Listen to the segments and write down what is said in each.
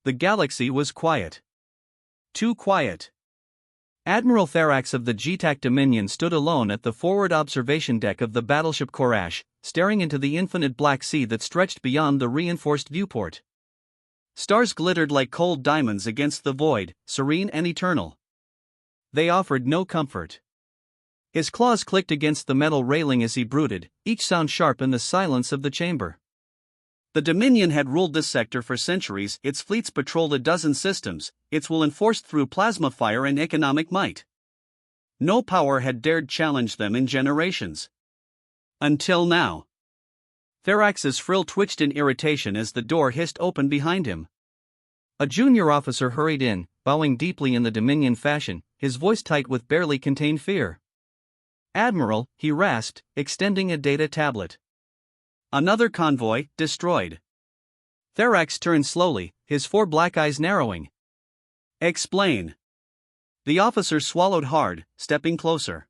The galaxy was quiet. Too quiet. Admiral Therax of the G'tak Dominion stood alone at the forward observation deck of the battleship Korash, staring into the infinite black sea that stretched beyond the reinforced viewport. Stars glittered like cold diamonds against the void, serene and eternal. They offered no comfort. His claws clicked against the metal railing as he brooded, each sound sharp in the silence of the chamber. The Dominion had ruled this sector for centuries, its fleets patrolled a dozen systems, its will enforced through plasma fire and economic might. No power had dared challenge them in generations. Until now. Therax's frill twitched in irritation as the door hissed open behind him. A junior officer hurried in, bowing deeply in the Dominion fashion, his voice tight with barely contained fear. "Admiral," he rasped, extending a data tablet. "Another convoy, destroyed." Therax turned slowly, his four black eyes narrowing. "Explain." The officer swallowed hard, stepping closer.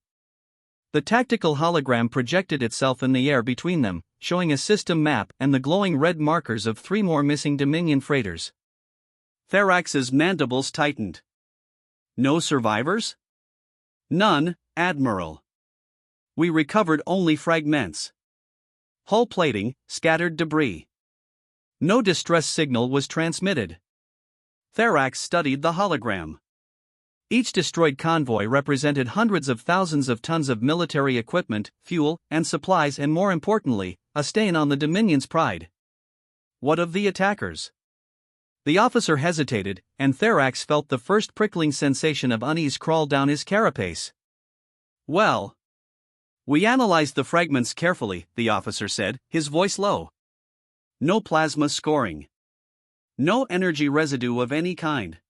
The tactical hologram projected itself in the air between them, showing a system map and the glowing red markers of 3 more missing Dominion freighters. Therax's mandibles tightened. "No survivors?" "None, Admiral. We recovered only fragments. Hull plating, scattered debris. No distress signal was transmitted." Therax studied the hologram. Each destroyed convoy represented hundreds of thousands of tons of military equipment, fuel, and supplies, and more importantly, a stain on the Dominion's pride. What of the attackers? The officer hesitated, and Therax felt the first prickling sensation of unease crawl down his carapace. "Well, we analyzed the fragments carefully," the officer said, his voice low. "No plasma scoring. No energy residue of any kind.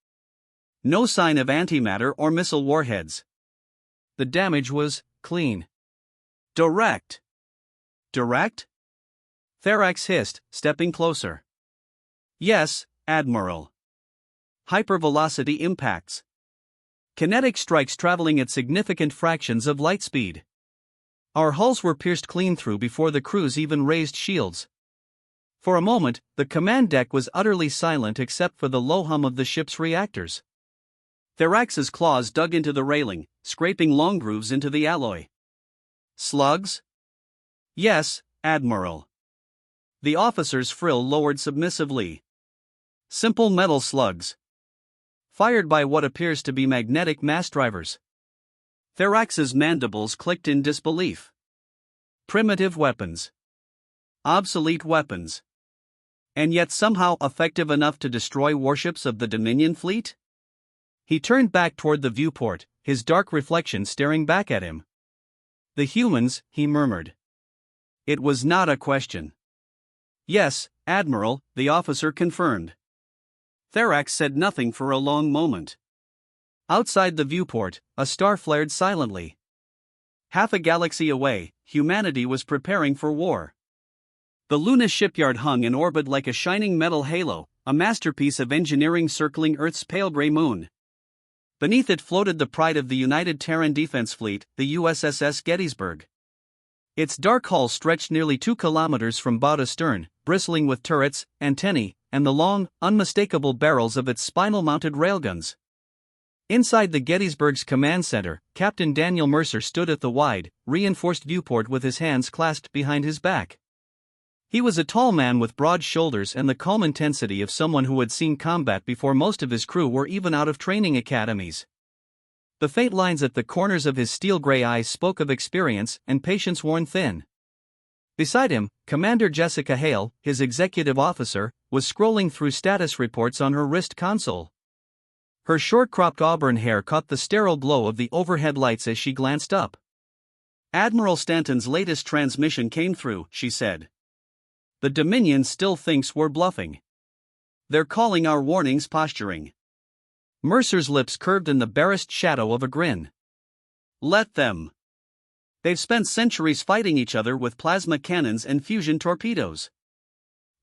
No sign of antimatter or missile warheads. The damage was clean. Direct." "Direct?" Therax hissed, stepping closer. "Yes, Admiral. Hypervelocity impacts. Kinetic strikes traveling at significant fractions of light speed. Our hulls were pierced clean through before the crews even raised shields." For a moment, the command deck was utterly silent except for the low hum of the ship's reactors. Therax's claws dug into the railing, scraping long grooves into the alloy. "Slugs?" "Yes, Admiral." The officer's frill lowered submissively. "Simple metal slugs. Fired by what appears to be magnetic mass drivers." Therax's mandibles clicked in disbelief. "Primitive weapons. Obsolete weapons. And yet somehow effective enough to destroy warships of the Dominion fleet?" He turned back toward the viewport, his dark reflection staring back at him. "The humans," he murmured. It was not a question. "Yes, Admiral," the officer confirmed. Therax said nothing for a long moment. Outside the viewport, a star flared silently. Half a galaxy away, humanity was preparing for war. The Luna shipyard hung in orbit like a shining metal halo, a masterpiece of engineering circling Earth's pale gray moon. Beneath it floated the pride of the United Terran Defense Fleet, the USSS Gettysburg. Its dark hull stretched nearly 2 kilometers from bow to stern, bristling with turrets, antennae, and the long, unmistakable barrels of its spinal-mounted railguns. Inside the Gettysburg's command center, Captain Daniel Mercer stood at the wide, reinforced viewport with his hands clasped behind his back. He was a tall man with broad shoulders and the calm intensity of someone who had seen combat before most of his crew were even out of training academies. The faint lines at the corners of his steel-gray eyes spoke of experience and patience worn thin. Beside him, Commander Jessica Hale, his executive officer, was scrolling through status reports on her wrist console. Her short-cropped auburn hair caught the sterile glow of the overhead lights as she glanced up. "Admiral Stanton's latest transmission came through," she said. "The Dominion still thinks we're bluffing. They're calling our warnings posturing." Mercer's lips curved in the barest shadow of a grin. "Let them. They've spent centuries fighting each other with plasma cannons and fusion torpedoes.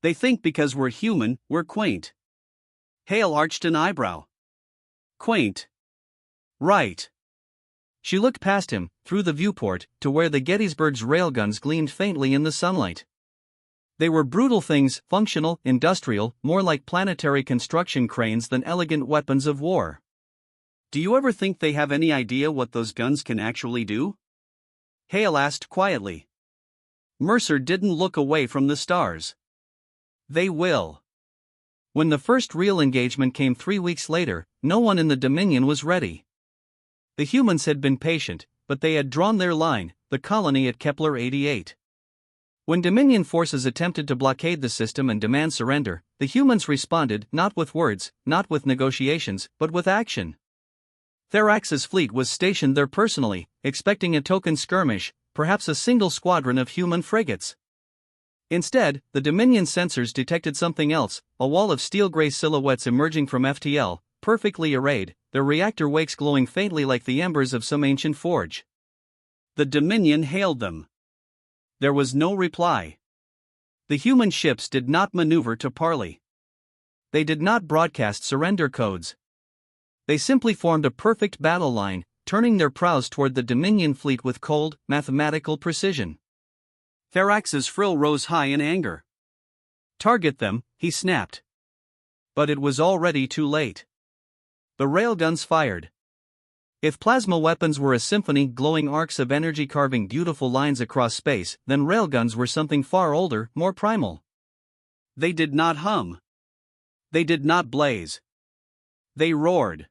They think because we're human, we're quaint." Hale arched an eyebrow. "Quaint. Right." She looked past him, through the viewport, to where the Gettysburg's railguns gleamed faintly in the sunlight. They were brutal things, functional, industrial, more like planetary construction cranes than elegant weapons of war. "Do you ever think they have any idea what those guns can actually do?" Hale asked quietly. Mercer didn't look away from the stars. "They will." When the first real engagement came 3 weeks later, no one in the Dominion was ready. The humans had been patient, but they had drawn their line, the colony at Kepler 88. When Dominion forces attempted to blockade the system and demand surrender, the humans responded not with words, not with negotiations, but with action. Therax's fleet was stationed there personally, expecting a token skirmish, perhaps a single squadron of human frigates. Instead, the Dominion sensors detected something else, a wall of steel-gray silhouettes emerging from FTL, perfectly arrayed, their reactor wakes glowing faintly like the embers of some ancient forge. The Dominion hailed them. There was no reply. The human ships did not maneuver to parley. They did not broadcast surrender codes. They simply formed a perfect battle line, turning their prows toward the Dominion fleet with cold, mathematical precision. Therax's frill rose high in anger. "Target them," he snapped. But it was already too late. The railguns fired. If plasma weapons were a symphony, glowing arcs of energy carving beautiful lines across space, then railguns were something far older, more primal. They did not hum. They did not blaze. They roared.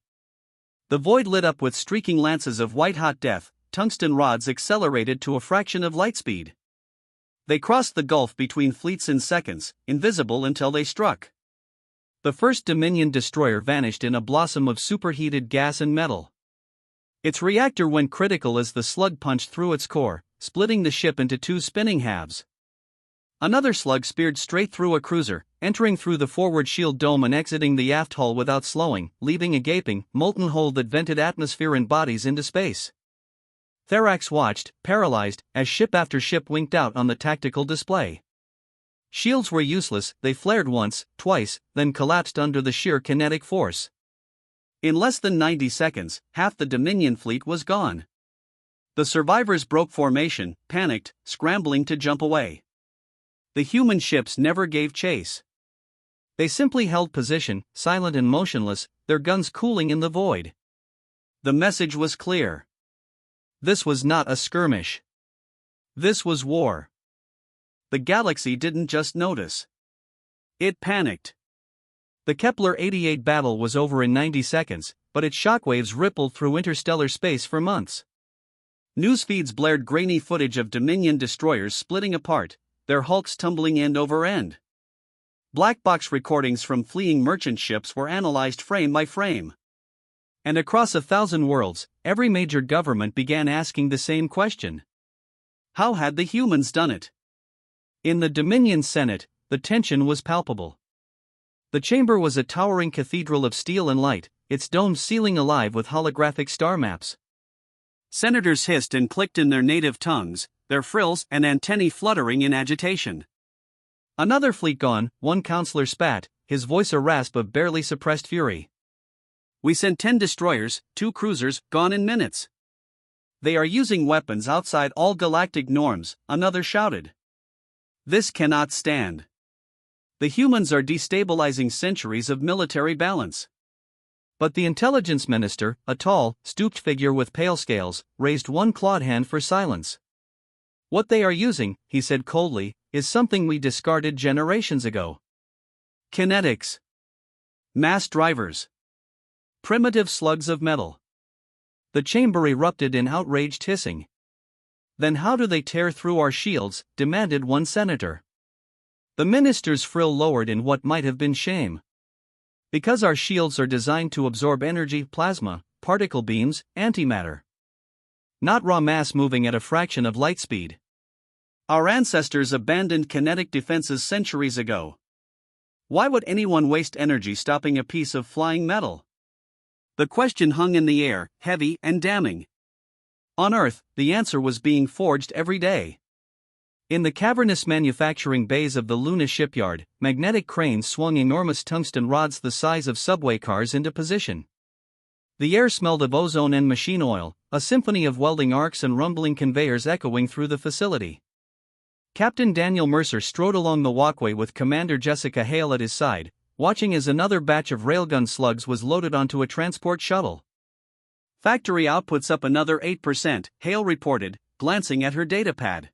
The void lit up with streaking lances of white-hot death, tungsten rods accelerated to a fraction of light speed. They crossed the gulf between fleets in seconds, invisible until they struck. The first Dominion destroyer vanished in a blossom of superheated gas and metal. Its reactor went critical as the slug punched through its core, splitting the ship into 2 spinning halves. Another slug speared straight through a cruiser, entering through the forward shield dome and exiting the aft hull without slowing, leaving a gaping, molten hole that vented atmosphere and bodies into space. Therax watched, paralyzed, as ship after ship winked out on the tactical display. Shields were useless, they flared once, twice, then collapsed under the sheer kinetic force. In less than 90 seconds, half the Dominion fleet was gone. The survivors broke formation, panicked, scrambling to jump away. The human ships never gave chase. They simply held position, silent and motionless, their guns cooling in the void. The message was clear. This was not a skirmish. This was war. The galaxy didn't just notice. It panicked. The Kepler 88 battle was over in 90 seconds, but its shockwaves rippled through interstellar space for months. News feeds blared grainy footage of Dominion destroyers splitting apart, their hulks tumbling end over end. Black box recordings from fleeing merchant ships were analyzed frame by frame. And across 1,000 worlds, every major government began asking the same question. How had the humans done it? In the Dominion Senate, the tension was palpable. The chamber was a towering cathedral of steel and light, its domed ceiling alive with holographic star maps. Senators hissed and clicked in their native tongues, their frills and antennae fluttering in agitation. "Another fleet gone," one counselor spat, his voice a rasp of barely suppressed fury. "We sent 10 destroyers, 2 cruisers, gone in minutes." "They are using weapons outside all galactic norms," another shouted. "This cannot stand. The humans are destabilizing centuries of military balance." But the intelligence minister, a tall, stooped figure with pale scales, raised one clawed hand for silence. "What they are using," he said coldly, "is something we discarded generations ago. Kinetics. Mass drivers. Primitive slugs of metal." The chamber erupted in outraged hissing. "Then how do they tear through our shields?" demanded one senator. The minister's frill lowered in what might have been shame. "Because our shields are designed to absorb energy, plasma, particle beams, antimatter. Not raw mass moving at a fraction of light speed. Our ancestors abandoned kinetic defenses centuries ago. Why would anyone waste energy stopping a piece of flying metal?" The question hung in the air, heavy and damning. On Earth, the answer was being forged every day. In the cavernous manufacturing bays of the Luna shipyard, magnetic cranes swung enormous tungsten rods the size of subway cars into position. The air smelled of ozone and machine oil, a symphony of welding arcs and rumbling conveyors echoing through the facility. Captain Daniel Mercer strode along the walkway with Commander Jessica Hale at his side, watching as another batch of railgun slugs was loaded onto a transport shuttle. "Factory output's up another 8%, Hale reported, glancing at her datapad.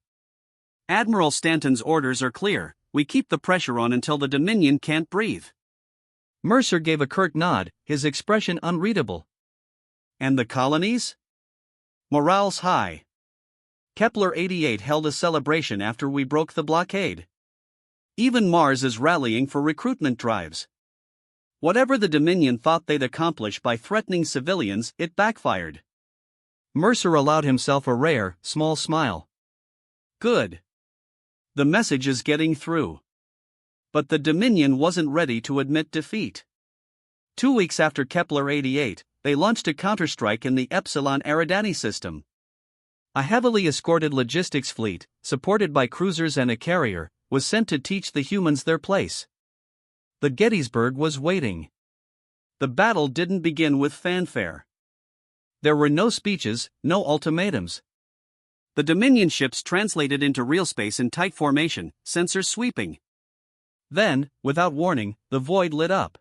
"Admiral Stanton's orders are clear, we keep the pressure on until the Dominion can't breathe." Mercer gave a curt nod, his expression unreadable. "And the colonies?" "Morale's high. Kepler 88 held a celebration after we broke the blockade. Even Mars is rallying for recruitment drives. Whatever the Dominion thought they'd accomplish by threatening civilians, it backfired." Mercer allowed himself a rare, small smile. "Good. The message is getting through." But the Dominion wasn't ready to admit defeat. 2 weeks after Kepler 88, they launched a counterstrike in the Epsilon Eridani system. A heavily escorted logistics fleet, supported by cruisers and a carrier, was sent to teach the humans their place. The Gettysburg was waiting. The battle didn't begin with fanfare. There were no speeches, no ultimatums. The Dominion ships translated into real space in tight formation, sensors sweeping. Then, without warning, the void lit up.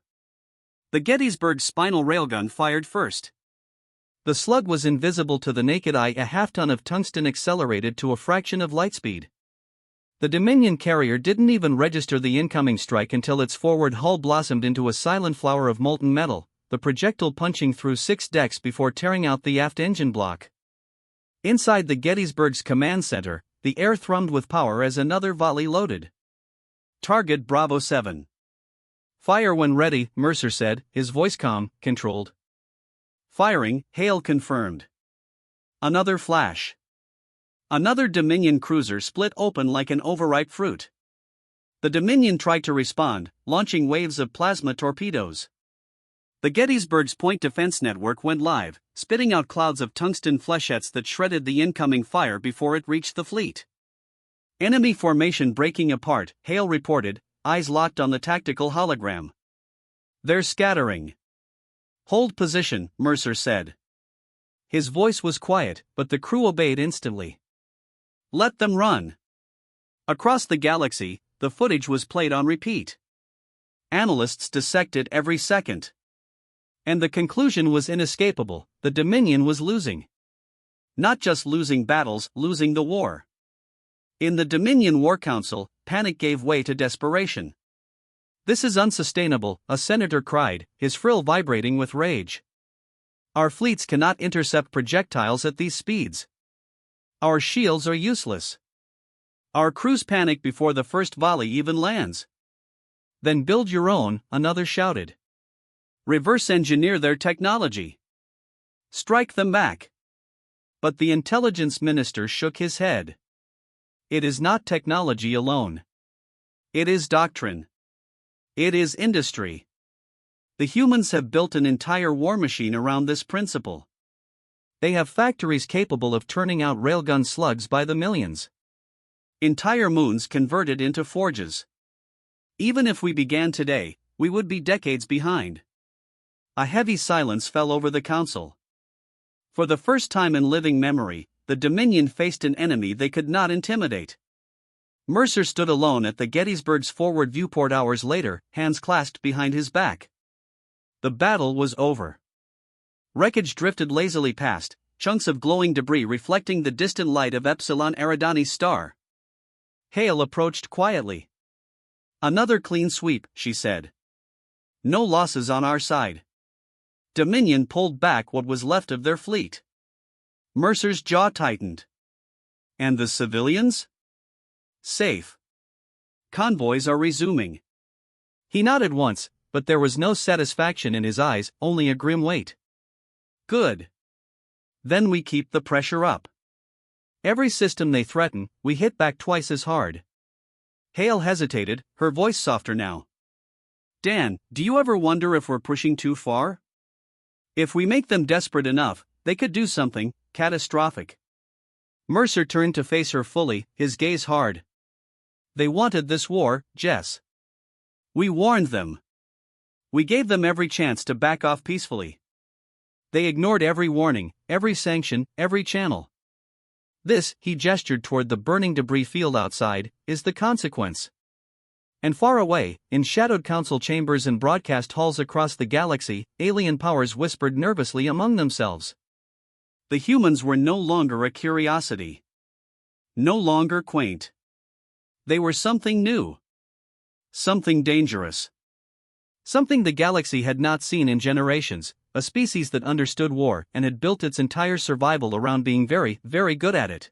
The Gettysburg's spinal railgun fired first. The slug was invisible to the naked eye, a half-ton of tungsten accelerated to a fraction of lightspeed. The Dominion carrier didn't even register the incoming strike until its forward hull blossomed into a silent flower of molten metal, the projectile punching through 6 decks before tearing out the aft engine block. Inside the Gettysburg's command center, the air thrummed with power as another volley loaded. "Target Bravo 7. Fire when ready," Mercer said, his voice calm, controlled. "Firing," Hale confirmed. Another flash. Another Dominion cruiser split open like an overripe fruit. The Dominion tried to respond, launching waves of plasma torpedoes. The Gettysburg's point defense network went live, spitting out clouds of tungsten flechettes that shredded the incoming fire before it reached the fleet. "Enemy formation breaking apart," Hale reported, eyes locked on the tactical hologram. "They're scattering." "Hold position," Mercer said. His voice was quiet, but the crew obeyed instantly. "Let them run." Across the galaxy, the footage was played on repeat. Analysts dissected every second. And the conclusion was inescapable: the Dominion was losing. Not just losing battles, losing the war. In the Dominion War Council, panic gave way to desperation. "This is unsustainable," a senator cried, his frill vibrating with rage. "Our fleets cannot intercept projectiles at these speeds. Our shields are useless. Our crews panic before the first volley even lands." "Then build your own," another shouted. "Reverse engineer their technology. Strike them back." But the intelligence minister shook his head. "It is not technology alone. It is doctrine. It is industry. The humans have built an entire war machine around this principle. They have factories capable of turning out railgun slugs by the millions. Entire moons converted into forges. Even if we began today, we would be decades behind." A heavy silence fell over the council. For the first time in living memory, the Dominion faced an enemy they could not intimidate. Mercer stood alone at the Gettysburg's forward viewport hours later, hands clasped behind his back. The battle was over. Wreckage drifted lazily past, chunks of glowing debris reflecting the distant light of Epsilon Eridani's star. Hale approached quietly. "Another clean sweep," she said. "No losses on our side." Dominion pulled back what was left of their fleet. Mercer's jaw tightened. "And the civilians?" "Safe. Convoys are resuming." He nodded once, but there was no satisfaction in his eyes, only a grim weight. "Good. Then we keep the pressure up. Every system they threaten, we hit back twice as hard." Hale hesitated, her voice softer now. "Dan, do you ever wonder if we're pushing too far? If we make them desperate enough, they could do something catastrophic." Mercer turned to face her fully, his gaze hard. "They wanted this war, Jess. We warned them. We gave them every chance to back off peacefully. They ignored every warning, every sanction, every channel. This, he gestured toward the burning debris field outside, is the consequence. And far away, in shadowed council chambers and broadcast halls across the galaxy, alien powers whispered nervously among themselves. The humans were no longer a curiosity. No longer quaint. They were something new. Something dangerous. Something the galaxy had not seen in generations, a species that understood war and had built its entire survival around being very, very good at it.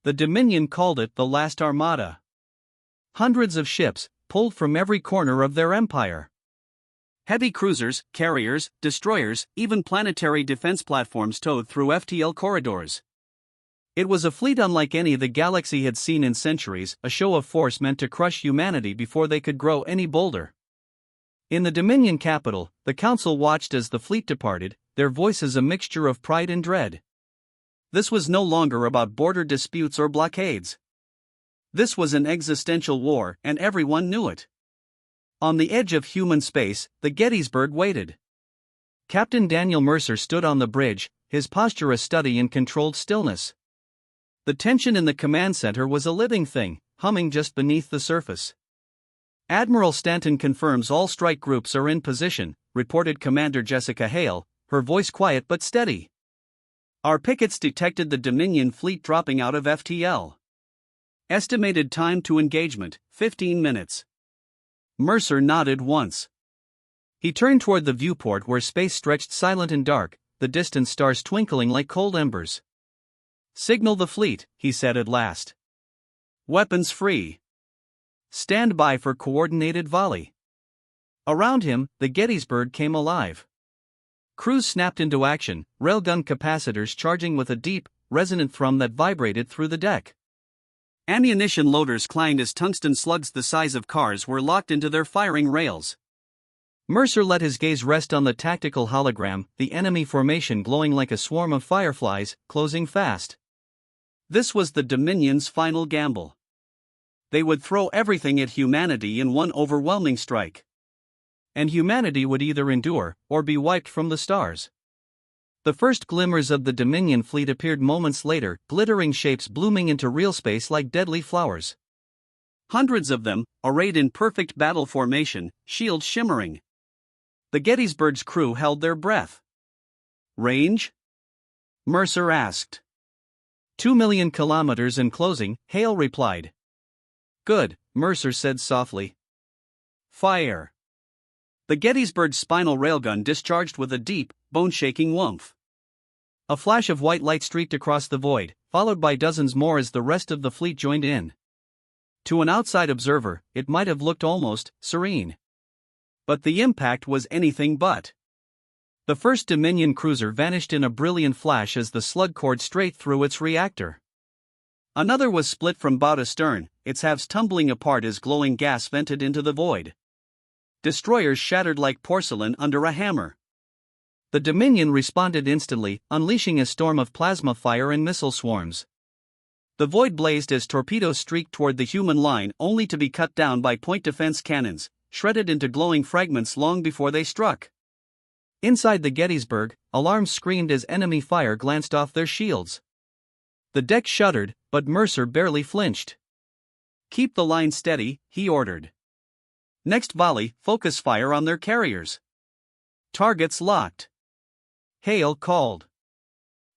The Dominion called it the Last Armada. Hundreds of ships, pulled from every corner of their empire. Heavy cruisers, carriers, destroyers, even planetary defense platforms towed through FTL corridors. It was a fleet unlike any the galaxy had seen in centuries, a show of force meant to crush humanity before they could grow any bolder. In the Dominion capital, the council watched as the fleet departed, their voices a mixture of pride and dread. This was no longer about border disputes or blockades. This was an existential war, and everyone knew it. On the edge of human space, the Gettysburg waited. Captain Daniel Mercer stood on the bridge, his posture a study in controlled stillness. The tension in the command center was a living thing, humming just beneath the surface. Admiral Stanton confirms all strike groups are in position, reported Commander Jessica Hale, her voice quiet but steady. Our pickets detected the Dominion fleet dropping out of FTL. Estimated time to engagement, 15 minutes. Mercer nodded once. He turned toward the viewport where space stretched silent and dark, the distant stars twinkling like cold embers. Signal the fleet, he said at last. Weapons free. Stand by for coordinated volley. Around him, the Gettysburg came alive. Crews snapped into action, railgun capacitors charging with a deep, resonant thrum that vibrated through the deck. Ammunition loaders clanged as tungsten slugs the size of cars were locked into their firing rails. Mercer let his gaze rest on the tactical hologram, the enemy formation glowing like a swarm of fireflies, closing fast. This was the Dominion's final gamble. They would throw everything at humanity in one overwhelming strike. And humanity would either endure, or be wiped from the stars. The first glimmers of the Dominion fleet appeared moments later, glittering shapes blooming into real space like deadly flowers. Hundreds of them, arrayed in perfect battle formation, shields shimmering. The Gettysburg's crew held their breath. Range? Mercer asked. 2 million kilometers and closing, Hale replied. Good, Mercer said softly. Fire. The Gettysburg's spinal railgun discharged with a deep, bone-shaking whoomph. A flash of white light streaked across the void, followed by dozens more as the rest of the fleet joined in. To an outside observer, it might have looked almost serene. But the impact was anything but. The first Dominion cruiser vanished in a brilliant flash as the slug cored straight through its reactor. Another was split from bow to stern, its halves tumbling apart as glowing gas vented into the void. Destroyers shattered like porcelain under a hammer. The Dominion responded instantly, unleashing a storm of plasma fire and missile swarms. The void blazed as torpedoes streaked toward the human line only to be cut down by point defense cannons, shredded into glowing fragments long before they struck. Inside the Gettysburg, alarms screamed as enemy fire glanced off their shields. The deck shuddered, but Mercer barely flinched. Keep the line steady, he ordered. Next volley, focus fire on their carriers. Targets locked. Hale called.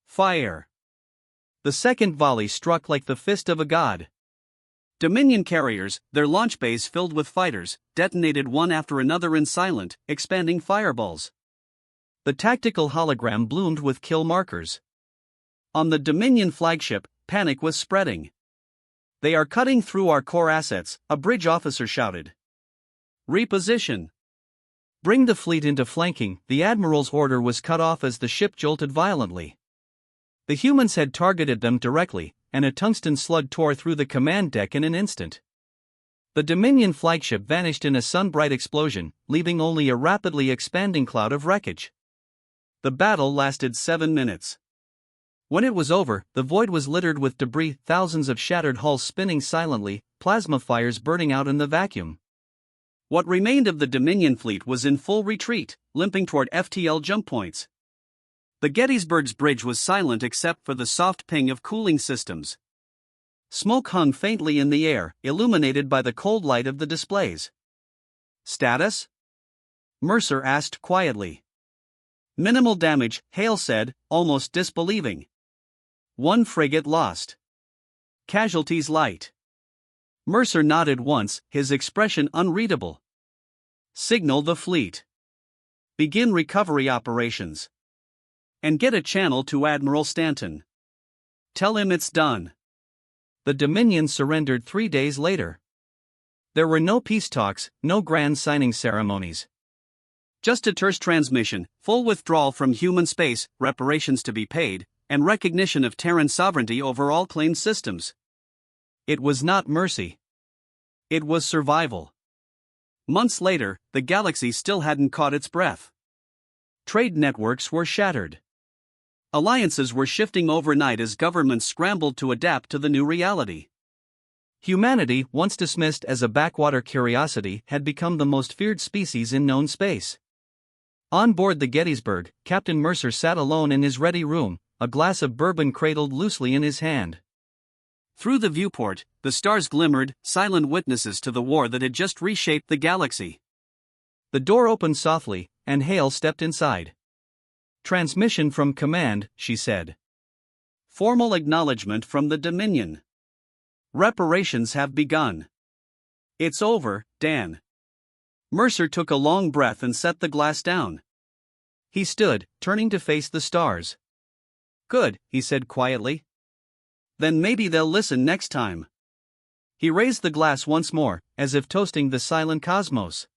Fire. The second volley struck like the fist of a god. Dominion carriers, their launch bays filled with fighters, detonated one after another in silent, expanding fireballs. The tactical hologram bloomed with kill markers. On the Dominion flagship, panic was spreading. They are cutting through our core assets, a bridge officer shouted. Reposition. Bring the fleet into flanking, the Admiral's order was cut off as the ship jolted violently. The humans had targeted them directly, and a tungsten slug tore through the command deck in an instant. The Dominion flagship vanished in a sun-bright explosion, leaving only a rapidly expanding cloud of wreckage. The battle lasted 7 minutes. When it was over, the void was littered with debris, thousands of shattered hulls spinning silently, plasma fires burning out in the vacuum. What remained of the Dominion fleet was in full retreat, limping toward FTL jump points. The Gettysburg's bridge was silent except for the soft ping of cooling systems. Smoke hung faintly in the air, illuminated by the cold light of the displays. Status? Mercer asked quietly. Minimal damage, Hale said, almost disbelieving. One frigate lost. Casualties light. Mercer nodded once, his expression unreadable. Signal the fleet. Begin recovery operations. And get a channel to Admiral Stanton. Tell him it's done. The Dominion surrendered 3 days later. There were no peace talks, no grand signing ceremonies. Just a terse transmission, full withdrawal from human space, reparations to be paid, and recognition of Terran sovereignty over all claimed systems. It was not mercy. It was survival. Months later, the galaxy still hadn't caught its breath. Trade networks were shattered. Alliances were shifting overnight as governments scrambled to adapt to the new reality. Humanity, once dismissed as a backwater curiosity, had become the most feared species in known space. On board the Gettysburg, Captain Mercer sat alone in his ready room, a glass of bourbon cradled loosely in his hand. Through the viewport, the stars glimmered, silent witnesses to the war that had just reshaped the galaxy. The door opened softly, and Hale stepped inside. Transmission from command, she said. Formal acknowledgement from the Dominion. Reparations have begun. It's over, Dan. Mercer took a long breath and set the glass down. He stood, turning to face the stars. Good, he said quietly. Then maybe they'll listen next time. He raised the glass once more, as if toasting the silent cosmos.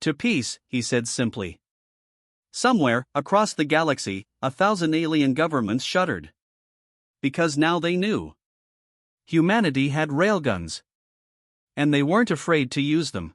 To peace, he said simply. Somewhere, across the galaxy, 1,000 alien governments shuddered. Because now they knew. Humanity had railguns. And they weren't afraid to use them.